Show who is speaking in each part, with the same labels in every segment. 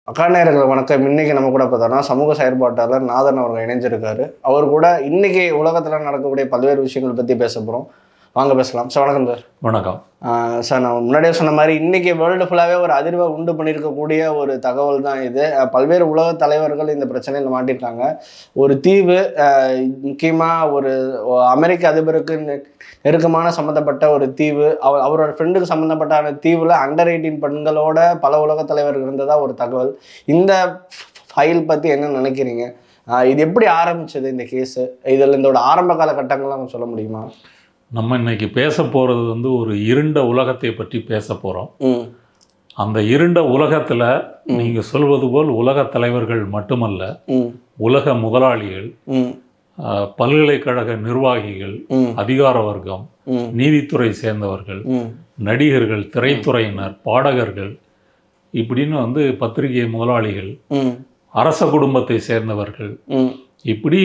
Speaker 1: அக்காநேயர்கள் வணக்கம். இன்னைக்கு நம்ம கூட பார்த்தோம்னா சமூக செயற்பாட்டாளர் நாதன் அவர்கள் இணைஞ்சிருக்காரு. அவர் கூட இன்னைக்கு உலகத்தில் நடக்கக்கூடிய பல்வேறு விஷயங்கள் பற்றி பேச போகிறோம். வாங்க பேசலாம் சார். வணக்கம் சார்.
Speaker 2: வணக்கம்
Speaker 1: சார். நான் முன்னாடியே சொன்ன மாதிரி இன்னைக்கு வேர்ல்டு ஃபுல்லாகவே ஒரு அதிர்வை உண்டு பண்ணியிருக்கக்கூடிய ஒரு தகவல் தான் இது. பல்வேறு உலக தலைவர்கள் இந்த பிரச்சனையில் மாட்டிருக்காங்க. ஒரு தீவு, முக்கியமாக ஒரு அமெரிக்க அதிபருக்கு நெருக்கமான சம்மந்தப்பட்ட ஒரு தீவு, அவரோட ஃப்ரெண்டுக்கு சம்மந்தப்பட்ட தீவில் அண்டர் 18 பெண்களோட பல உலக தலைவர்கள் இருந்ததா ஒரு தகவல். இந்த ஃபைல் பற்றி என்ன நினைக்கிறீங்க? இது எப்படி ஆரம்பிச்சது இந்த கேஸு? இதில் இதோட ஆரம்ப காலகட்டங்கள்லாம் சொல்ல முடியுமா?
Speaker 2: நம்ம இன்னைக்கு பேச போகிறது வந்து ஒரு இருண்ட உலகத்தை பற்றி பேச போகிறோம். அந்த இருண்ட உலகத்தில் நீங்கள் சொல்வது போல் உலக தலைவர்கள் மட்டுமல்ல, உலக முதலாளிகள், பல்கலைக்கழக நிர்வாகிகள், அதிகார வர்க்கம், நீதித்துறை சேர்ந்தவர்கள், நடிகர்கள், திரைத்துறையினர், பாடகர்கள், இப்படின்னு வந்து பத்திரிகை முதலாளிகள், அரச குடும்பத்தை சேர்ந்தவர்கள், இப்படி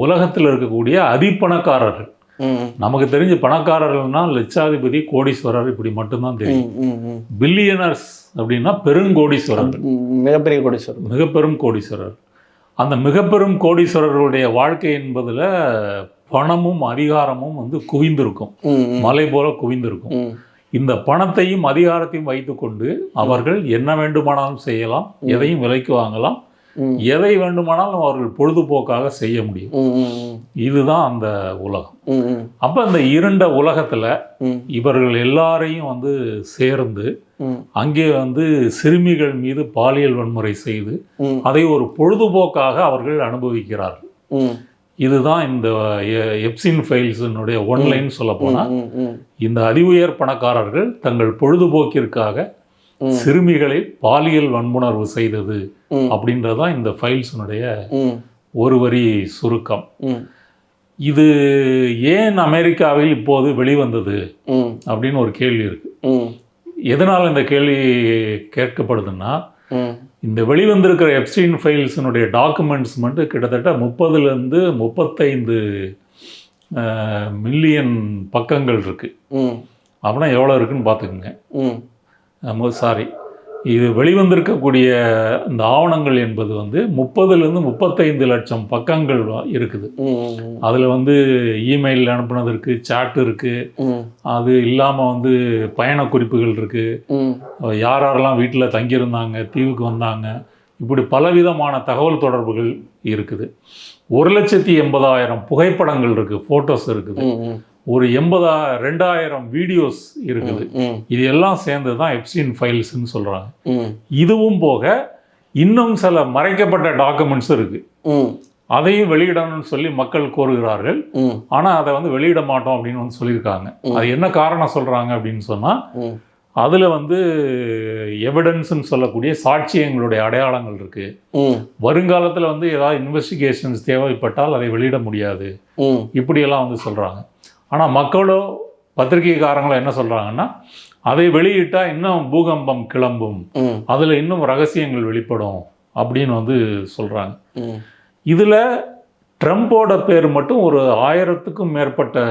Speaker 2: உலகத்தில் இருக்கக்கூடிய அதிப்பணக்காரர்கள். நமக்கு தெரிஞ்ச பணக்காரர்கள்னா லட்சாதிபதி, கோடீஸ்வரர், இப்படி மட்டும்தான் தெரியும். பில்லியனர்ஸ் அப்படின்னா பெருங்கோடீஸ்வரர்கள்,
Speaker 1: மிகப்பெரிய கோடீஸ்வரர்,
Speaker 2: மிகப்பெரும் கோடீஸ்வரர். அந்த மிகப்பெரும் கோடீஸ்வரர்களுடைய வாழ்க்கை என்பதில் பணமும் அதிகாரமும் வந்து குவிந்திருக்கும், மலை போல குவிந்திருக்கும். இந்த பணத்தையும் அதிகாரத்தையும் வைத்துக்கொண்டு அவர்கள் என்ன வேண்டுமானாலும் செய்யலாம், எதையும் விலைக்கு வாங்கலாம், எதை வேண்டுமானாலும் அவர்கள் பொழுதுபோக்காக செய்ய முடியும். இதுதான் அந்த உலகம். அப்ப அந்த இருண்ட உலகத்துல இவர்கள் எல்லாரையும் வந்து சேர்ந்து அங்கே வந்து சிறுமிகள் மீது பாலியல் வன்முறை செய்து அதை ஒரு பொழுதுபோக்காக அவர்கள் அனுபவிக்கிறார்கள். இதுதான் இந்த எப்சின் ஃபைல்ஸினுடைய ஒன்லைன் சொல்ல போனா, இந்த அதிஉயர் பணக்காரர்கள் தங்கள் பொழுதுபோக்கிற்காக சிறுமிகளை பாலியல் வன்புணர்வு செய்தது அப்படின்றதான் இந்த ஃபைல்ஸினுடைய ஒரு வரி சுருக்கம். இது ஏன் அமெரிக்காவில் இப்போது வெளிவந்தது அப்படின்னு ஒரு கேள்வி இருக்கு. எதனால் இந்த கேள்வி கேட்கப்படுதுன்னா, இந்த வெளிவந்திருக்கிற எப்ஸ்டீன் ஃபைல்ஸினுடைய டாக்குமெண்ட்ஸ் மட்டும் கிட்டத்தட்ட 30லேருந்து 35 மில்லியன் பக்கங்கள் இருக்கு. அப்படின்னா எவ்வளோ இருக்குன்னு பார்த்துக்குங்க. சாரி, இது வெளிவந்திருக்கக்கூடிய இந்த ஆவணங்கள் என்பது வந்து 30லேருந்து 35 லட்சம் பக்கங்கள் இருக்குது. அதில் வந்து இமெயில் அனுப்புனது இருக்குது, சாட் இருக்குது, அது இல்லாமல் வந்து பயண குறிப்புகள் இருக்குது, யாரெல்லாம் வீட்டில் தங்கியிருந்தாங்க, தீவுக்கு வந்தாங்க, இப்படி பலவிதமான தகவல் தொடர்புகள் இருக்குது. 1,80,000 புகைப்படங்கள் இருக்குது, ஃபோட்டோஸ் இருக்குது, ஒரு 2,000 வீடியோஸ் இருக்குது. இது எல்லாம் சேர்ந்து தான் எப்ஸ்டீன் ஃபைல்ஸ்ன்னு சொல்றாங்க. இதுவும் போக இன்னும் சில மறைக்கப்பட்ட டாக்குமெண்ட்ஸ் இருக்கு. அதையும் வெளியிடணும்னு சொல்லி மக்கள் கோருகிறார்கள். ஆனா அதை வந்து வெளியிட மாட்டோம் அப்படின்னு வந்து சொல்லியிருக்காங்க. அது என்ன காரணம் சொல்றாங்க அப்படின்னு சொன்னா, அதுல வந்து எவிடன்ஸ்ன்னு சொல்லக்கூடிய சாட்சியங்களுடைய அடையாளங்கள் இருக்கு. வருங்காலத்துல வந்து ஏதாவது இன்வெஸ்டிகேஷன்ஸ் தேவைப்பட்டால் அதை வெளியிட முடியாது, இப்படியெல்லாம் வந்து சொல்றாங்க. ஆனால் மக்களோ பத்திரிகைக்காரங்களோ என்ன சொல்கிறாங்கன்னா, அதை வெளியிட்டால் இன்னும் பூகம்பம் கிளம்பும், அதில் இன்னும் ரகசியங்கள் வெளிப்படும் அப்படின்னு வந்து சொல்கிறாங்க. இதில் ட்ரம்போட பேர் மட்டும் ஒரு 1000க்கும் மேற்பட்ட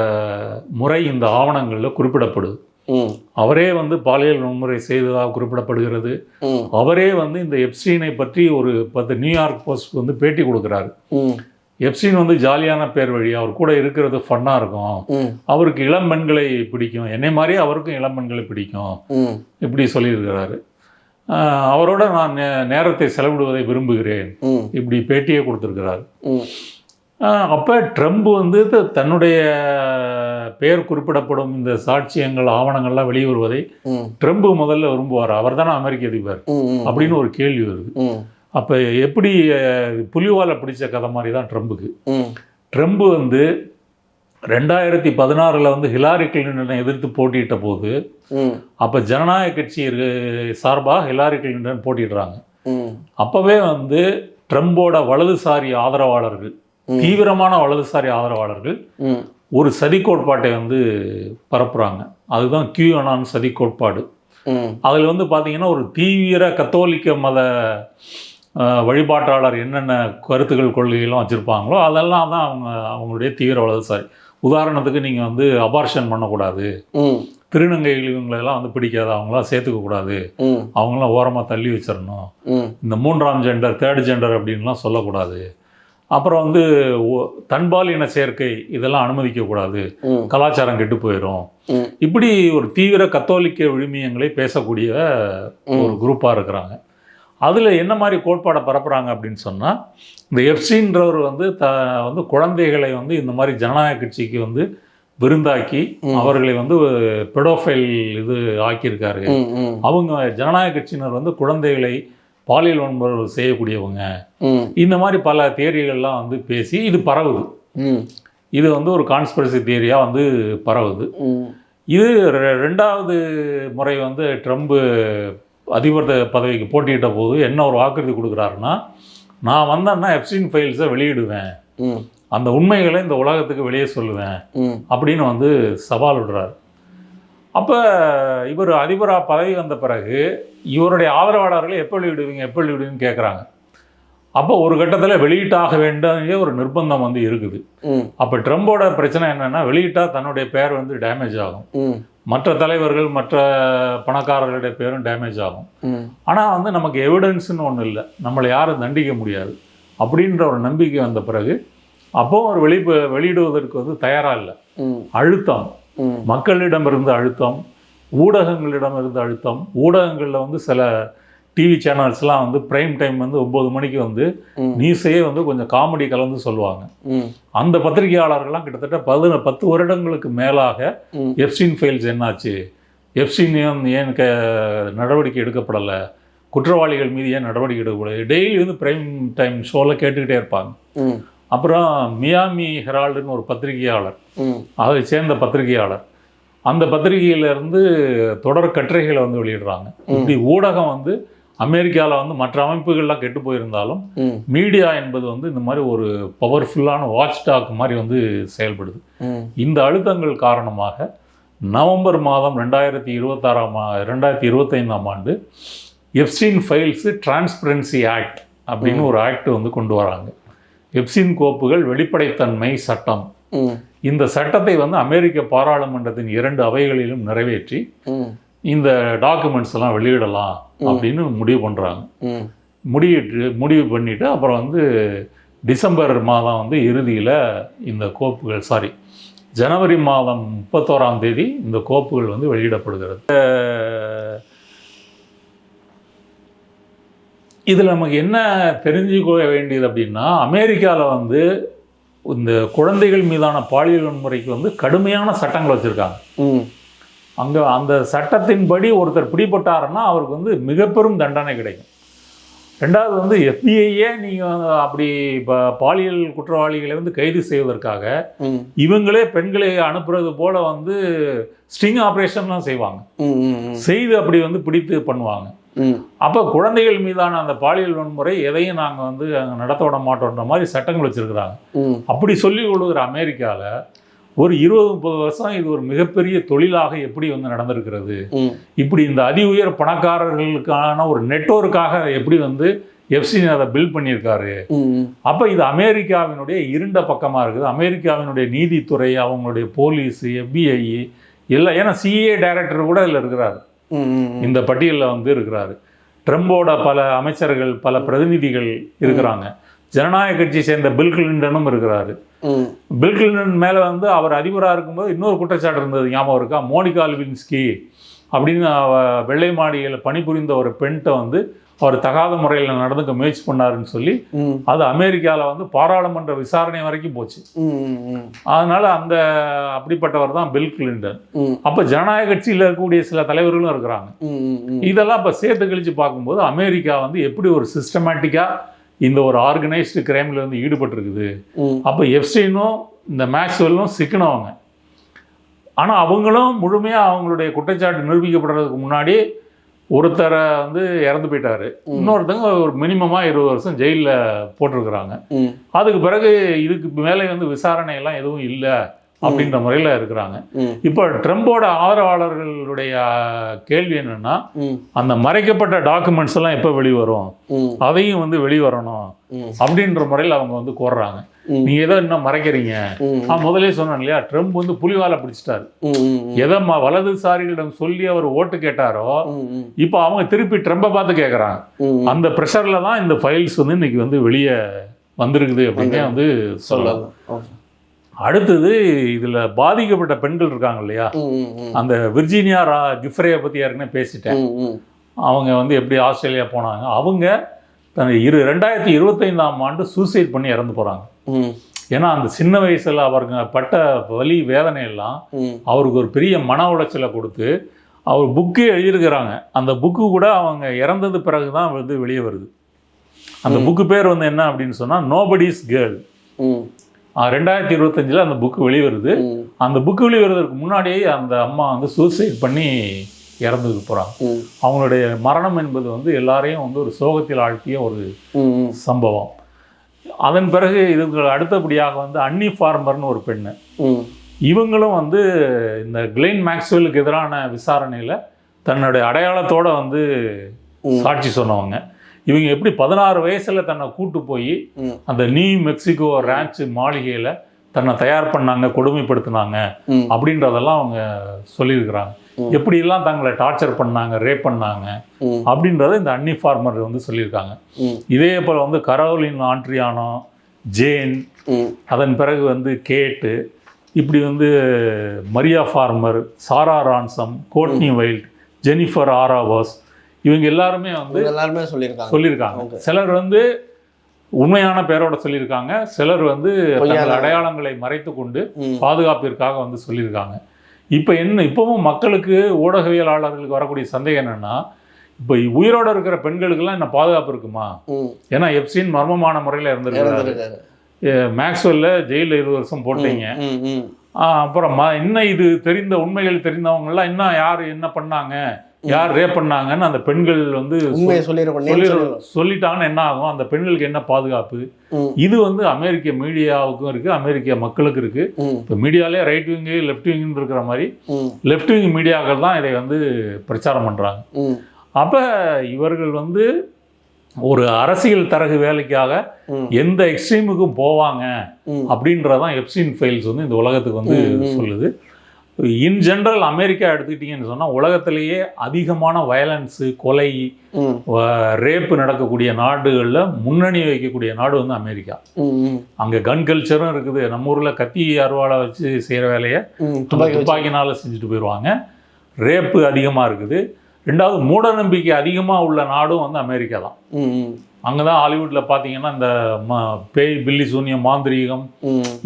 Speaker 2: முறை இந்த ஆவணங்களில் குறிப்பிடப்படுது. அவரே வந்து பாலியல் வன்முறை செய்ததாக குறிப்பிடப்படுகிறது. அவரே வந்து இந்த எப்ஸ்டீனை பற்றி ஒரு 10 நியூயார்க் போஸ்ட் வந்து பேட்டி கொடுக்குறாரு. எப்ஸ்டீன் வந்து ஜாலியான பேர் வழி, அவர் கூட இருக்கிறது ஃபன்னாக இருக்கும், அவருக்கு இளம் பெண்களை பிடிக்கும், என்னை மாதிரியே அவருக்கும் இளம் பெண்களை பிடிக்கும், இப்படி சொல்லியிருக்கிறாரு. அவரோட நான் நேரத்தை செலவிடுவதை விரும்புகிறேன், இப்படி பேட்டியே கொடுத்துருக்கிறாரு. அப்போ ட்ரம்ப் வந்து தன்னுடைய பெயர் குறிப்பிடப்படும் இந்த சாட்சியங்கள், ஆவணங்கள்லாம் வெளிவருவதை ட்ரம்ப் முதல்ல விரும்புவார். அவர் தானே அமெரிக்க அதிபர் அப்படின்னு ஒரு கேள்வி வருது. அப்போ எப்படி புலிவாலை பிடிச்ச கதை மாதிரி தான் ட்ரம்புக்கு. ட்ரம்ப் வந்து 2016 வந்து ஹிலாரி கிளின்டனை எதிர்த்து போட்டியிட்ட போது, அப்போ ஜனநாயக கட்சி சார்பாக ஹிலாரி கிளின்டன் போட்டிடுறாங்க. அப்போவே வந்து ட்ரம்போட வலதுசாரி ஆதரவாளர்கள், தீவிரமான வலதுசாரி ஆதரவாளர்கள் ஒரு சதி கோட்பாட்டை வந்து பரப்புகிறாங்க. அதுதான் QAnon சதி கோட்பாடு. அதில் வந்து பார்த்தீங்கன்னா, ஒரு தீவிர கத்தோலிக்க மத வழிபாட்டாளர் என்னென்ன கருத்துக்கள் கொள்கைகளும் வச்சுருப்பாங்களோ அதெல்லாம் தான் அவங்களுடைய தீவிர வலதுசாரி. உதாரணத்துக்கு நீங்கள் வந்து அபார்ஷன் பண்ணக்கூடாது, திருநங்கைகள் இவங்களெல்லாம் வந்து பிடிக்காது, அவங்களாம் சேர்த்துக்கக்கூடாது, அவங்களாம் ஓரமாக தள்ளி வச்சிடணும், இந்த 3ஆம் ஜெண்டர் 3rd ஜெண்டர் அப்படின்லாம் சொல்லக்கூடாது, அப்புறம் வந்து தன்பாலின சேர்க்கை இதெல்லாம் அனுமதிக்கக்கூடாது, கலாச்சாரம் கெட்டு போயிடும், இப்படி ஒரு தீவிர கத்தோலிக்க விழுமியங்களை பேசக்கூடிய ஒரு குரூப்பாக இருக்கிறாங்க. அதில் என்ன மாதிரி கோட்பாடை பரப்புகிறாங்க அப்படின்னு சொன்னால், இந்த எப்ஸ்டீன்றவர் வந்து வந்து குழந்தைகளை வந்து இந்த மாதிரி ஜனநாயக கட்சிக்கு வந்து விருந்தாக்கி அவர்களை வந்து பெடோஃபைல் இது ஆக்கியிருக்காரு, அவங்க ஜனநாயக கட்சியினர் வந்து குழந்தைகளை பாலியல் வன்முறை செய்யக்கூடியவங்க, இந்த மாதிரி பல தியரிகள்லாம் வந்து பேசி இது பரவுது. இது வந்து ஒரு கான்ஸ்பிரசி தியரியாக வந்து பரவுது. இது 2வது முறை வந்து ட்ரம்ப் அதிபர் பதவிக்கு போட்டியிட்ட போது என்ன ஒரு வாக்குறுதி கொடுக்குறாருன்னா, நான் வந்தேன்னா எப்ஸ்டீன் ஃபைல்ஸை வெளியிடுவேன், அந்த உண்மைகளை இந்த உலகத்துக்கு வெளியே சொல்லுவேன் அப்படின்னு வந்து சவால் விடுறாரு. அப்போ இவர் அதிபராக பதவி வந்த பிறகு இவருடைய ஆதரவாளர்களை எப்போ வெளியிடுவீங்கன்னு கேட்குறாங்க. அப்போ ஒரு கட்டத்தில் வெளியிட்டாக வேண்டிய ஒரு நிர்பந்தம் வந்து இருக்குது. அப்போ ட்ரம்போட பிரச்சனை என்னென்னா, வெளியிட்டால் தன்னுடைய பேர் வந்து டேமேஜ் ஆகும், மற்ற தலைவர்கள் மற்ற பணக்காரர்களுடைய பேரும் டேமேஜ் ஆகும். ஆனால் வந்து நமக்கு எவிடன்ஸ்னு ஒன்று இல்லை, நம்மளை யாரும் தண்டிக்க முடியாது அப்படின்ற ஒரு நம்பிக்கை வந்த பிறகு அப்போ ஒரு வெளியிடுவதற்கு வந்து தயாராக இல்லை. அழுத்தம், மக்களிடமிருந்து அழுத்தம், ஊடகங்களிடமிருந்து அழுத்தம். ஊடகங்களில் வந்து சில டிவி சேனல்ஸ்லாம் வந்து பிரைம் டைம் வந்து 9 மணிக்கு வந்து நியூஸையே வந்து கொஞ்சம் காமெடி கலந்து சொல்லுவாங்க. அந்த பத்திரிகையாளர்கள்லாம் கிட்டத்தட்ட 10 வருடங்களுக்கு மேலாக எப்ஸ்டீன் ஃபைல்ஸ் என்னாச்சு, எப்ஸ்டீன் ஏன் நடவடிக்கை எடுக்கப்படலை, குற்றவாளிகள் மீது ஏன் நடவடிக்கை எடுக்கப்படலை, டெய்லி வந்து பிரைம் டைம் ஷோவில் கேட்டுக்கிட்டே இருப்பாங்க. அப்புறம் மியாமி ஹெரால்டுன்னு ஒரு பத்திரிகையாளர், அதை சேர்ந்த பத்திரிகையாளர், அந்த பத்திரிகையிலேருந்து தொடர் கட்டுரைகளை வந்து வெளியிடுறாங்க. இப்படி ஊடகம் வந்து அமெரிக்காவில் வந்து மற்ற அமைப்புகள்லாம் கெட்டு போயிருந்தாலும் மீடியா என்பது வந்து இந்த மாதிரி ஒரு பவர்ஃபுல்லான வாட்ச் டாக் மாதிரி வந்து செயல்படுது. இந்த அழுத்தங்கள் காரணமாக நவம்பர் மாதம் 2025ஆம் ஆண்டு எப்ஸ்டீன் ஃபைல்ஸ் டிரான்ஸ்பரன்சி ஆக்ட் அப்படின்னு ஒரு ஆக்ட் வந்து கொண்டு வராங்க. எப்ஸ்டீன் கோப்புகள் வெளிப்படைத்தன்மை சட்டம். இந்த சட்டத்தை வந்து அமெரிக்க பாராளுமன்றத்தின் 2 அவைகளிலும் நிறைவேற்றி இந்த டாக்குமெண்ட்ஸ் எல்லாம் வெளியிடலாம் அப்படின்னு முடிவு பண்ணுறாங்க. முடிவு பண்ணிவிட்டு அப்புறம் வந்து டிசம்பர் மாதம் வந்து இறுதியில் இந்த கோப்புகள் ஜனவரி மாதம் 31ஆம் தேதி இந்த கோப்புகள் வந்து வெளியிடப்படுகிறது. இதில் நமக்கு என்ன தெரிஞ்சுக்க வேண்டியது அப்படின்னா, அமெரிக்காவில் வந்து இந்த குழந்தைகள் மீதான பாலியல் வன்முறைக்கு வந்து கடுமையான சட்டங்கள் வச்சுருக்காங்க. அங்கே அந்த சட்டத்தின்படி ஒருத்தர் பிடிபட்டாருன்னா அவருக்கு வந்து மிக பெரும் தண்டனை கிடைக்கும். 2வது வந்து எஃபிஐயே நீங்கள் அப்படி பாலியல் குற்றவாளிகளை வந்து கைது செய்வதற்காக இவங்களே பெண்களை அனுப்புறது போல வந்து ஸ்டிங் ஆப்ரேஷன்லாம் செய்வாங்க, செய்து அப்படி வந்து பிடித்து பண்ணுவாங்க. அப்போ குழந்தைகள் மீதான அந்த பாலியல் வன்முறை எதையும் நாங்கள் வந்து நடத்த விட மாட்டோன்ற மாதிரி சட்டங்கள் வச்சுருக்கிறாங்க. அப்படி சொல்லி கொடுக்குற அமெரிக்காவில் ஒரு 20-30 வருஷம் இது ஒரு மிகப்பெரிய தொழிலாக எப்படி வந்து நடந்திருக்கிறது, இப்படி இந்த அதி உயர் பணக்காரர்களுக்கான ஒரு நெட்வொர்க்காக எப்படி வந்து எப்ஸ்டீன் அதை பில்ட் பண்ணியிருக்காரு. அப்போ இது அமெரிக்காவினுடைய இருண்ட பக்கமாக இருக்குது. அமெரிக்காவினுடைய நீதித்துறை, அவங்களுடைய போலீஸு, FBI எல்லாம், ஏன்னா சிஏ டைரக்டர் கூட இதில் இருக்கிறாரு, இந்த பட்டியலில் வந்து இருக்கிறாரு. ட்ரம்போட பல அமைச்சர்கள், பல பிரதிநிதிகள் இருக்கிறாங்க. ஜனநாயக கட்சியை சேர்ந்த பில் கிளின்டனும் இருக்கிறாரு. பில் கிளின்டன் மேலே வந்து அவர் அதிபராக இருக்கும்போது இன்னொரு குற்றச்சாட்டு இருந்தது, ஞாபகம் இருக்கா? மோனிகா லெவின்ஸ்கி அப்படின்னு வெள்ளை மாளிகையில் பணிபுரிந்த ஒரு பெண்கிட்ட வந்து அவர் தகாத முறையில் நடந்துக்க முயற்சி பண்ணாருன்னு சொல்லி அது அமெரிக்காவில் வந்து பாராளுமன்ற விசாரணை வரைக்கும் போச்சு. அதனால அப்படிப்பட்டவர் தான் பில் கிளின்டன். அப்போ ஜனநாயக கட்சியில் இருக்கக்கூடிய சில தலைவர்களும் இருக்கிறாங்க. இதெல்லாம் இப்போ சேர்த்து கழிச்சு பார்க்கும்போது அமெரிக்கா வந்து எப்படி ஒரு சிஸ்டமேட்டிக்காக இந்த ஒரு ஆர்கனைஸ்டு கிரைமில் வந்து ஈடுபட்டிருக்குது. அப்போ எப்ஸ்டீனும் இந்த மேக்ஸ்வெல்லும் சிக்கனவங்க. ஆனால் அவங்களும் முழுமையாக அவங்களுடைய குற்றச்சாட்டு நிரூபிக்கப்படுறதுக்கு முன்னாடி ஒருத்தரை வந்து இறந்து போயிட்டாரு, இன்னொருத்தங்க ஒரு மினிமமாக 20 வருஷம் ஜெயிலில் போட்டிருக்கிறாங்க. அதுக்கு பிறகு இதுக்கு மேலே வந்து விசாரணை எல்லாம் எதுவும் இல்லை அப்படின்ற முறையில் இருக்கிறாங்க. இப்போ ட்ரம்போட ஆதரவாளர்களுடைய கேள்வி என்னன்னா, அந்த மறைக்கப்பட்ட டாக்குமெண்ட்ஸ் எல்லாம் எப்போ வெளிவரும், அதையும் வந்து வெளிவரணும் அப்படின்ற முறையில் அவங்க வந்து கோர்றாங்க. நீங்க ஏதோ இன்னும் மறைக்கிறீங்க. நான் முதலே சொன்னேன் இல்லையா, ட்ரம்ப் வந்து புலிவாலை பிடிச்சிட்டாரு. எதை வலதுசாரிகளிடம் சொல்லி அவர் ஓட்டு கேட்டாரோ இப்போ அவங்க திருப்பி ட்ரம்பை பார்த்து கேட்குறாங்க. அந்த ப்ரெஷர்ல தான் இந்த ஃபைல்ஸ் வந்து இன்னைக்கு வந்து வெளியே வந்திருக்குது அப்படின்னே வந்து சொல்லலாம். அடுத்தது இதில் பாதிக்கப்பட்ட பெண்கள் இருக்காங்க இல்லையா, அந்த விர்ஜீனியா கிஃப்ரேயை பற்றி ஏற்கனவே பேசிட்டேன். அவங்க வந்து எப்படி ஆஸ்திரேலியா போனாங்க, அவங்க 2025ஆம் ஆண்டு சூசைட் பண்ணி இறந்து போகிறாங்க. ஏன்னா அந்த சின்ன வயசில் அவருங்க பட்ட வலி வேதனை எல்லாம் அவருக்கு ஒரு பெரிய மன உளைச்சலை கொடுத்து அவர் புக்கு எழுதியிருக்கிறாங்க. அந்த புக்கு கூட அவங்க இறந்தது பிறகு தான் வந்து வெளியே வருது. அந்த புக்கு பேர் வந்து என்ன அப்படின்னு சொன்னால் நோபடிஸ் கேர்ள். 2025 அந்த புக்கு வெளிவருது. அந்த புக்கு வெளிவருவதற்கு முன்னாடியே அந்த அம்மா வந்து சூசைட் பண்ணி இறந்துட்டு போகிறாங்க. அவங்களுடைய மரணம் என்பது வந்து எல்லாரையும் வந்து ஒரு சோகத்தில் ஆழ்த்திய ஒரு சம்பவம். அதன் பிறகு இதுக்கு அடுத்தபடியாக வந்து அன்னி ஃபார்மர்னு ஒரு பெண்ணு, இவங்களும் வந்து இந்த கிளென் மேக்ஸ்வெலுக்கு எதிரான விசாரணையில் தன்னுடைய அடையாளத்தோடு வந்து சாட்சி சொன்னவங்க. இவங்க எப்படி 16 வயசில் தன்னை கூட்டு போய் அந்த நியூ மெக்சிகோ ரேன்ச் மாளிகையில் தன்னை தயார் பண்ணாங்க, கொடுமைப்படுத்தினாங்க அப்படின்றதெல்லாம் அவங்க சொல்லியிருக்கிறாங்க. எப்படியெல்லாம் தங்களை டார்ச்சர் பண்ணாங்க, ரேப் பண்ணாங்க அப்படின்றத இந்த அன்னி ஃபார்மர் வந்து சொல்லியிருக்காங்க. இதே போல் வந்து கரோலின் ஆண்ட்ரியானோ, ஜேன், அதன் பிறகு வந்து கேட்டு, இப்படி வந்து மரியா ஃபார்மர், சாரா ரான்சம், கோட்னி வைல்ட், ஜெனிஃபர் ஆராவாஸ், இவங்க எல்லாருமே வந்து சொல்லியிருக்காங்க. சிலர் வந்து உண்மையான பேரோட சொல்லியிருக்காங்க, சிலர் வந்து அடையாளங்களை மறைத்து கொண்டு பாதுகாப்பிற்காக வந்து சொல்லியிருக்காங்க. இப்பவும் மக்களுக்கு, ஊடகவியலாளர்களுக்கு வரக்கூடிய சந்தேகம் என்னன்னா, இப்போ உயிரோடு இருக்கிற பெண்களுக்கெல்லாம் என்ன பாதுகாப்பு இருக்குமா? ஏன்னா எப்ஸ்டீன் மர்மமான முறையில் இருந்திருக்காரு. மேக்ஸ்வெல்ல ஜெயிலில் 20 வருஷம் போட்டீங்க. அப்புறம் இன்னும் இது தெரிந்த உண்மைகள் தெரிந்தவங்கலாம் இன்னும் யார் என்ன பண்ணாங்க, யார் ரேப் பண்ணாங்கன்னு அந்த பெண்கள் வந்து சொல்லிட்டாங்கன்னு என்ன ஆகும்? அந்த பெண்களுக்கு என்ன பாதுகாப்பு? இது வந்து அமெரிக்க மீடியாவுக்கும் இருக்குது, அமெரிக்க மக்களுக்கு இருக்குது. இப்போ மீடியாலே ரைட் விங்கு லெஃப்ட் விங்குன்னு இருக்கிற மாதிரி லெஃப்ட் விங் மீடியாக்கள் தான் இதை வந்து பிரச்சாரம் பண்ணுறாங்க. அப்போ இவர்கள் வந்து ஒரு அரசியல் தரகு வேலைக்காக எந்த எக்ஸ்ட்ரீமுக்கும் போவாங்க அப்படின்றதான் எப்ஸ்டீன் ஃபைல்ஸ் வந்து இந்த உலகத்துக்கு வந்து சொல்லுது. இன் ஜென்ரல் அமெரிக்கா எடுத்துக்கிட்டிங்கன்னு சொன்னால் உலகத்திலேயே அதிகமான வயலன்ஸு, கொலை, ரேப்பு நடக்கக்கூடிய நாடுகளில் முன்னணி வைக்கக்கூடிய நாடு வந்து அமெரிக்கா. அங்கே கன் கல்ச்சரும் இருக்குது. நம்ம ஊரில் கத்தி அருவாளை வச்சு செய்கிற வேலையை துப்பாக்கினால் செஞ்சுட்டு போயிடுவாங்க. ரேப்பு அதிகமாக இருக்குது. ரெண்டாவது மூட நம்பிக்கை அதிகமாக உள்ள நாடும் வந்து அமெரிக்கா தான். அங்கே தான் ஹாலிவுட்டில் பார்த்தீங்கன்னா இந்த பேய், பில்லி சூன்யம், மாந்திரீகம்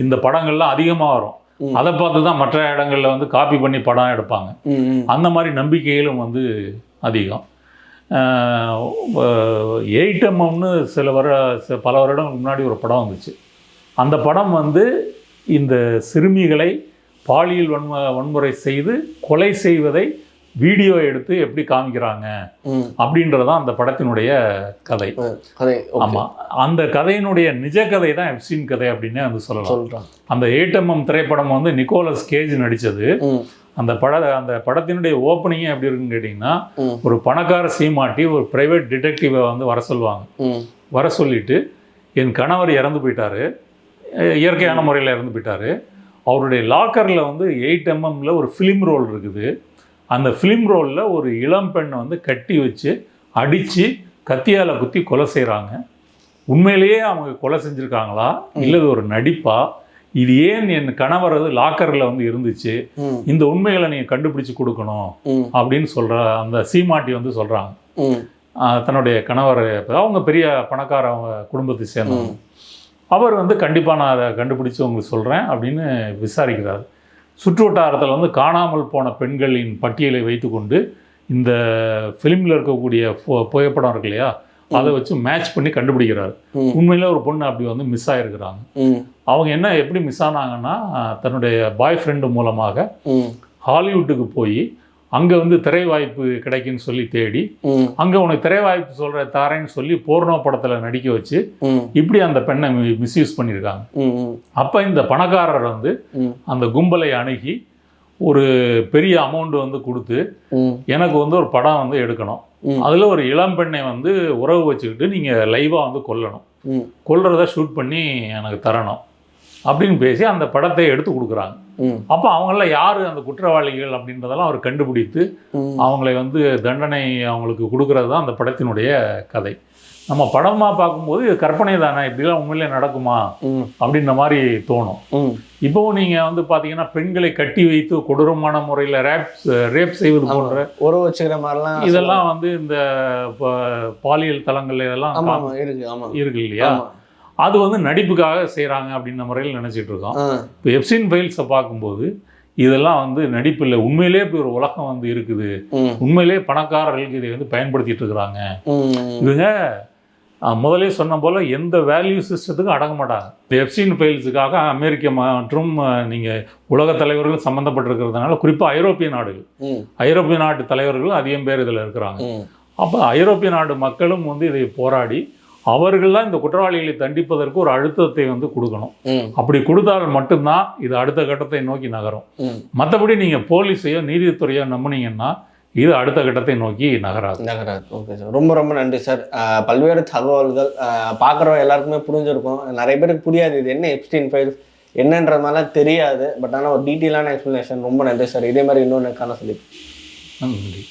Speaker 2: இந்த படங்கள்லாம் அதிகமாக வரும். அதை பார்த்து தான் மற்ற இடங்களில் வந்து காப்பி பண்ணி படம் எடுப்பாங்க. அந்த மாதிரி நம்பிக்கைகளும் வந்து அதிகம். 8mm பல வருடங்களுக்கு முன்னாடி ஒரு படம் வந்துச்சு. அந்த படம் வந்து இந்த சிறுமிகளை பாலியல் வன்முறை செய்து கொலை செய்வதை வீடியோ எடுத்து எப்படி காமிக்கிறாங்க அப்படின்றதான் அந்த படத்தினுடைய கதை. ஆமாம், அந்த கதையினுடைய நிஜ கதை தான் எப்ஸ்டீன் கதை அப்படின்னே வந்து சொல்லலாம். அந்த 8mm திரைப்படம் வந்து நிக்கோலஸ் கேஜ் நடித்தது. அந்த படத்தினுடைய ஓப்பனிங்கே எப்படி இருக்குன்னு கேட்டிங்கன்னா, ஒரு பணக்கார சீமாட்டி ஒரு பிரைவேட் டிடெக்டிவை வந்து வர சொல்லுவாங்க. வர சொல்லிட்டு, என் கணவர் இறந்து போயிட்டாரு, இயற்கையான முறையில் இறந்து போயிட்டாரு, அவருடைய லாக்கரில் வந்து 8mm ஒரு ஃபிலிம் ரோல் இருக்குது. அந்த ஃபிலிம் ரோலில் ஒரு இளம் பெண்ணை வந்து கட்டி வச்சு அடித்து கத்தியால் குத்தி கொலை செய்கிறாங்க. உண்மையிலேயே அவங்க கொலை செஞ்சுருக்காங்களா இல்லை ஒரு நடிப்பா? இது ஏன் என் கணவர் லாக்கரில் வந்து இருந்துச்சு, இந்த உண்மைகளை நீங்கள் கண்டுபிடிச்சு கொடுக்கணும் அப்படின்னு சொல்கிற அந்த சீமாட்டி வந்து சொல்கிறாங்க. தன்னுடைய கணவர், அவங்க பெரிய பணக்கார குடும்பத்தை சேர்ந்தவங்க. அவர் வந்து கண்டிப்பாக நான் அதை கண்டுபிடிச்சி உங்களுக்கு சொல்கிறேன் அப்படின்னு விசாரிக்கிறார். சுற்று வட்டாரத்தில் வந்து காணாமல் போன பெண்களின் பட்டியலை வைத்துக்கொண்டு இந்த ஃபிலிமில் இருக்கக்கூடிய புகைப்படம் இருக்கு இல்லையா, அதை வச்சு மேட்ச் பண்ணி கண்டுபிடிக்கிறாரு. உண்மையில ஒரு பொண்ணு அப்படி வந்து மிஸ் ஆகிருக்கிறாங்க. அவங்க எப்படி மிஸ் ஆனாங்கன்னா, தன்னுடைய பாய் ஃப்ரெண்டு மூலமாக ஹாலிவுட்டுக்கு போய் அங்கே வந்து திரை வாய்ப்பு கிடைக்குன்னு சொல்லி தேடி, அங்கே உனக்கு திரை வாய்ப்பு தரேன்னு சொல்லி போர்னோ படத்தில் நடிக்க வச்சு இப்படி அந்த பெண்ணை மிஸ்யூஸ் பண்ணியிருக்காங்க. அப்போ இந்த பணக்காரர் வந்து அந்த கும்பலை அணுகி ஒரு பெரிய அமௌண்ட் வந்து கொடுத்து, எனக்கு வந்து ஒரு படம் வந்து எடுக்கணும், அதில் ஒரு இளம் பெண்ணை வந்து உறவு வச்சுக்கிட்டு நீங்கள் லைவாக வந்து கொல்லணும், கொல்றதை ஷூட் பண்ணி எனக்கு தரணும் அப்படின்னு பேசி அந்த படத்தை எடுத்து கொடுக்குறாங்க.
Speaker 1: ம்.
Speaker 2: அப்போ அவங்கள யார் அந்த குற்றவாளிகள் அப்படின்றதெல்லாம் அவர் கண்டுபிடித்து அவங்களை வந்து தண்டனை அவங்களுக்கு கொடுக்கறது தான் அந்த படத்தினுடைய கதை. நம்ம படமாக பார்க்கும்போது இது கற்பனை தானே, இப்படிலாம் உண்மையிலே நடக்குமா அப்படின்ற மாதிரி தோணும். இப்போவும் நீங்கள் வந்து பார்த்தீங்கன்னா பெண்களை கட்டி வைத்து கொடூரமான முறையில் ரேப் செய்வது போன்ற
Speaker 1: ஒரு வச்சுக்கிற மாதிரிலாம்
Speaker 2: இதெல்லாம் வந்து இந்த பாலியல் தளங்கள் இதெல்லாம் இருக்கு இல்லையா, அது வந்து நடிப்புக்காக செய்கிறாங்க அப்படின்ற முறையில் நினச்சிட்டு இருக்கோம். இப்போ எப்ஸ்டீன் ஃபைல்ஸை பார்க்கும்போது இதெல்லாம் வந்து நடிப்பு இல்லை, உண்மையிலே இப்படி ஒரு உலகம் வந்து இருக்குது, உண்மையிலே பணக்காரர்களுக்கு இதை வந்து பயன்படுத்திட்டு இருக்கிறாங்க. இவங்க முதலே சொன்ன போல் எந்த வேல்யூ சிஸ்டத்துக்கும் அடங்க மாட்டாங்க. இந்த எப்ஸ்டீன் ஃபைல்ஸுக்காக அமெரிக்க மற்றும் நீங்கள் உலக தலைவர்கள் சம்மந்தப்பட்டிருக்கிறதுனால குறிப்பாக ஐரோப்பிய நாட்டு தலைவர்களும் அதிகம் பேர் இதில் இருக்கிறாங்க. அப்போ ஐரோப்பிய நாடு மக்களும் வந்து இதை போராடி அவர்கள் தான் இந்த குற்றவாளிகளை தண்டிப்பதற்கு ஒரு அழுத்தத்தை வந்து கொடுக்கணும். அப்படி கொடுத்தால் மட்டும்தான் இது அடுத்த கட்டத்தை நோக்கி நகரும். மற்றபடி நீங்கள் போலீஸையோ நீதித்துறையோ நம்பினீங்கன்னா இது அடுத்த கட்டத்தை நோக்கி நகராது.
Speaker 1: ஓகே சார், ரொம்ப ரொம்ப நன்றி சார். பல்வேறு தகவல்கள் பார்க்குறோம், எல்லாருக்குமே புரிஞ்சிருக்கும். நிறைய பேருக்கு புரியாது இது என்ன எப்ஸ்டீன் ஃபைல்ஸ் என்னன்ற மாதிரிலாம் தெரியாது. பட் ஆனால் ஒரு டீட்டெயிலான எக்ஸ்ப்ளனேஷன். ரொம்ப நன்றி சார். இதே மாதிரி இன்னொன்று காண சொல்லி
Speaker 2: நன்றி.